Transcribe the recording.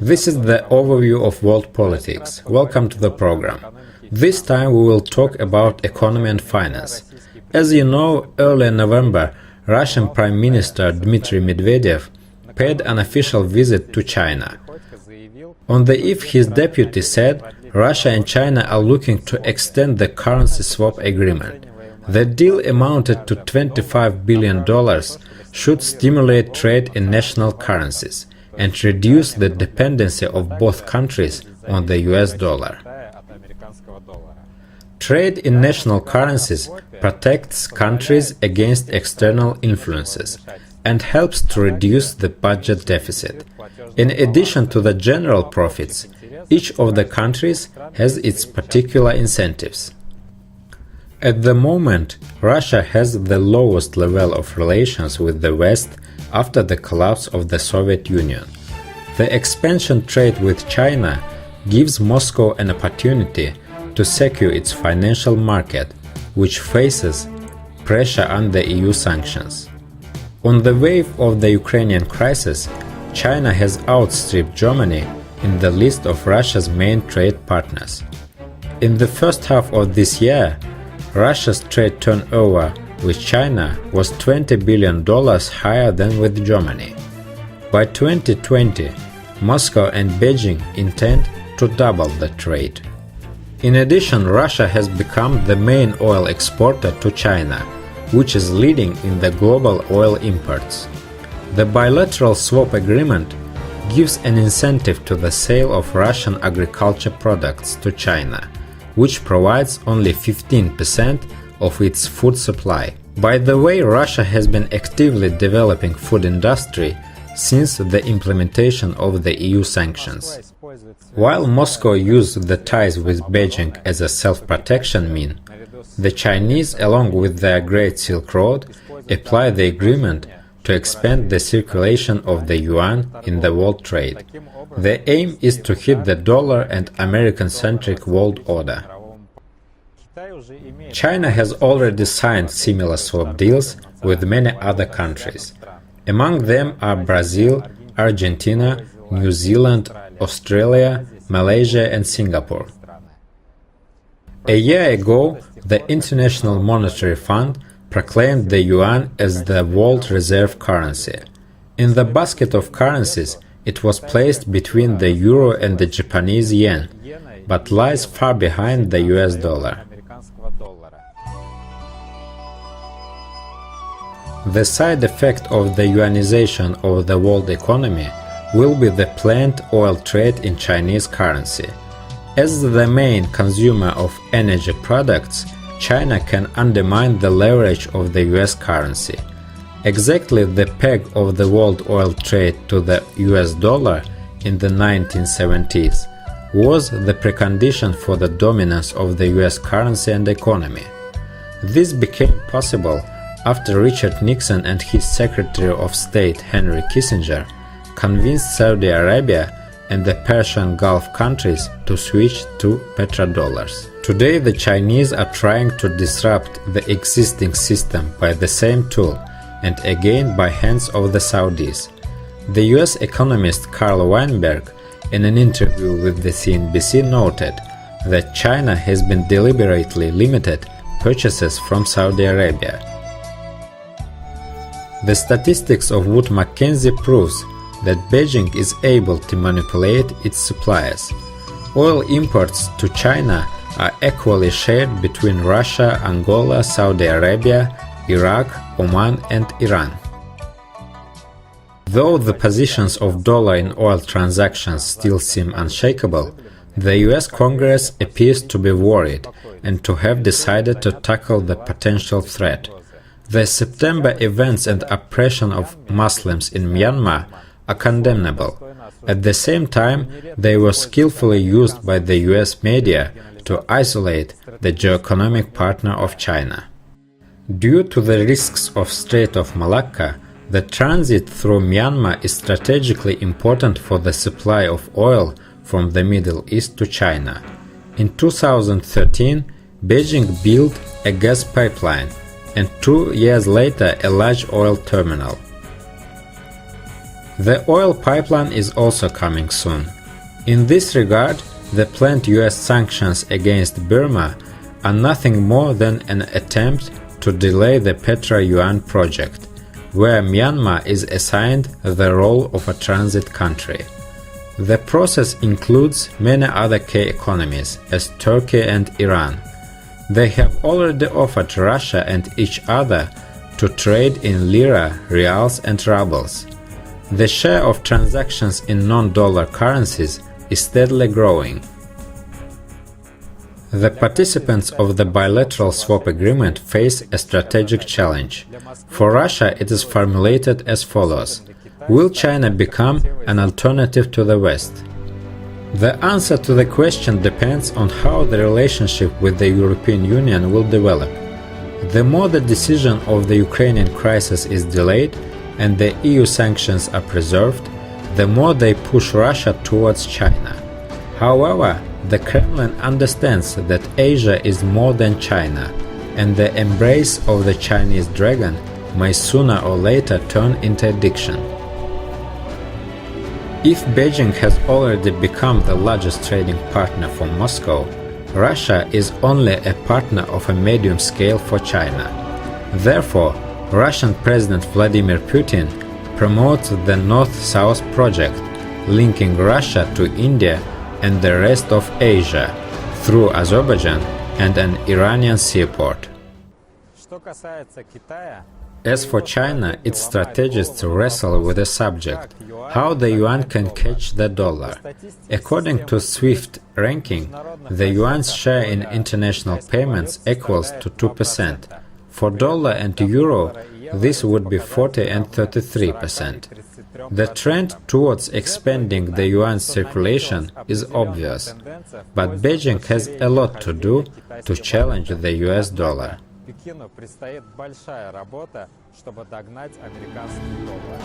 This is the overview of world politics. Welcome to the program. This time we will talk about economy and finance. As you know, early in November, Russian Prime Minister Dmitry Medvedev paid an official visit to China. On the eve, his deputy said Russia and China are looking to extend the currency swap agreement. The deal amounted to $25 billion, should stimulate trade in national currencies and reduce the dependency of both countries on the US dollar. Trade in national currencies protects countries against external influences and helps to reduce the budget deficit. In addition to the general profits, each of the countries has its particular incentives. At the moment, Russia has the lowest level of relations with the West after the collapse of the Soviet Union. The expansion trade with China gives Moscow an opportunity to secure its financial market, which faces pressure under EU sanctions. On the wave of the Ukrainian crisis, China has outstripped Germany in the list of Russia's main trade partners. In the first half of this year, Russia's trade turnover with China was $20 billion higher than with Germany. By 2020, Moscow and Beijing intend to double the trade. In addition, Russia has become the main oil exporter to China, which is leading in the global oil imports. The bilateral swap agreement gives an incentive to the sale of Russian agriculture products to China, which provides only 15% of its food supply. By the way, Russia has been actively developing food industry since the implementation of the EU sanctions. While Moscow used the ties with Beijing as a self-protection mean, the Chinese, along with their Great Silk Road, apply the agreement to expand the circulation of the yuan in the world trade. The aim is to hit the dollar and American-centric world order. China has already signed similar swap deals with many other countries. Among them are Brazil, Argentina, New Zealand, Australia, Malaysia and Singapore. A year ago, the International Monetary Fund proclaimed the yuan as the world reserve currency. In the basket of currencies, it was placed between the euro and the Japanese yen, but lies far behind the US dollar. The side effect of the yuanization of the world economy will be the planned oil trade in Chinese currency. As the main consumer of energy products, China can undermine the leverage of the US currency. Exactly the peg of the world oil trade to the US dollar in the 1970s was the precondition for the dominance of the US currency and economy. This became possible after Richard Nixon and his Secretary of State Henry Kissinger convinced Saudi Arabia and the Persian Gulf countries to switch to petrodollars. Today the Chinese are trying to disrupt the existing system by the same tool and again by hands of the Saudis. The US economist Carl Weinberg, in an interview with the CNBC, noted that China has been deliberately limited purchases from Saudi Arabia. The statistics of Wood Mackenzie proves that Beijing is able to manipulate its suppliers. Oil imports to China are equally shared between Russia, Angola, Saudi Arabia, Iraq, Oman and Iran. Though the positions of dollar in oil transactions still seem unshakable, the US Congress appears to be worried and to have decided to tackle the potential threat. The September events and oppression of Muslims in Myanmar are condemnable. At the same time, they were skillfully used by the US media to isolate the geoeconomic partner of China. Due to the risks of Strait of Malacca, the transit through Myanmar is strategically important for the supply of oil from the Middle East to China. In 2013, Beijing built a gas pipeline and 2 years later a large oil terminal. The oil pipeline is also coming soon. In this regard, the planned US sanctions against Burma are nothing more than an attempt to delay the Petro-Yuan project, where Myanmar is assigned the role of a transit country. The process includes many other key economies, as Turkey and Iran. They have already offered Russia and each other to trade in lira, reals and rubles. The share of transactions in non-dollar currencies is steadily growing. The participants of the bilateral swap agreement face a strategic challenge. For Russia, it is formulated as follows: will China become an alternative to the West? The answer to the question depends on how the relationship with the European Union will develop. The more the decision of the Ukrainian crisis is delayed and the EU sanctions are preserved, the more they push Russia towards China. However, the Kremlin understands that Asia is more than China, and the embrace of the Chinese dragon may sooner or later turn into addiction. If Beijing has already become the largest trading partner for Moscow, Russia is only a partner of a medium scale for China. Therefore, Russian President Vladimir Putin promotes the North-South project, linking Russia to India and the rest of Asia through Azerbaijan and an Iranian seaport. As for China, its strategists wrestle with the subject, how the yuan can catch the dollar. According to SWIFT ranking, the yuan's share in international payments equals to 2%. For dollar and euro, this would be 40 and 33%. The trend towards expanding the yuan's circulation is obvious, but Beijing has a lot to do to challenge the US dollar. Пекину предстоит большая работа, чтобы догнать американский доллар.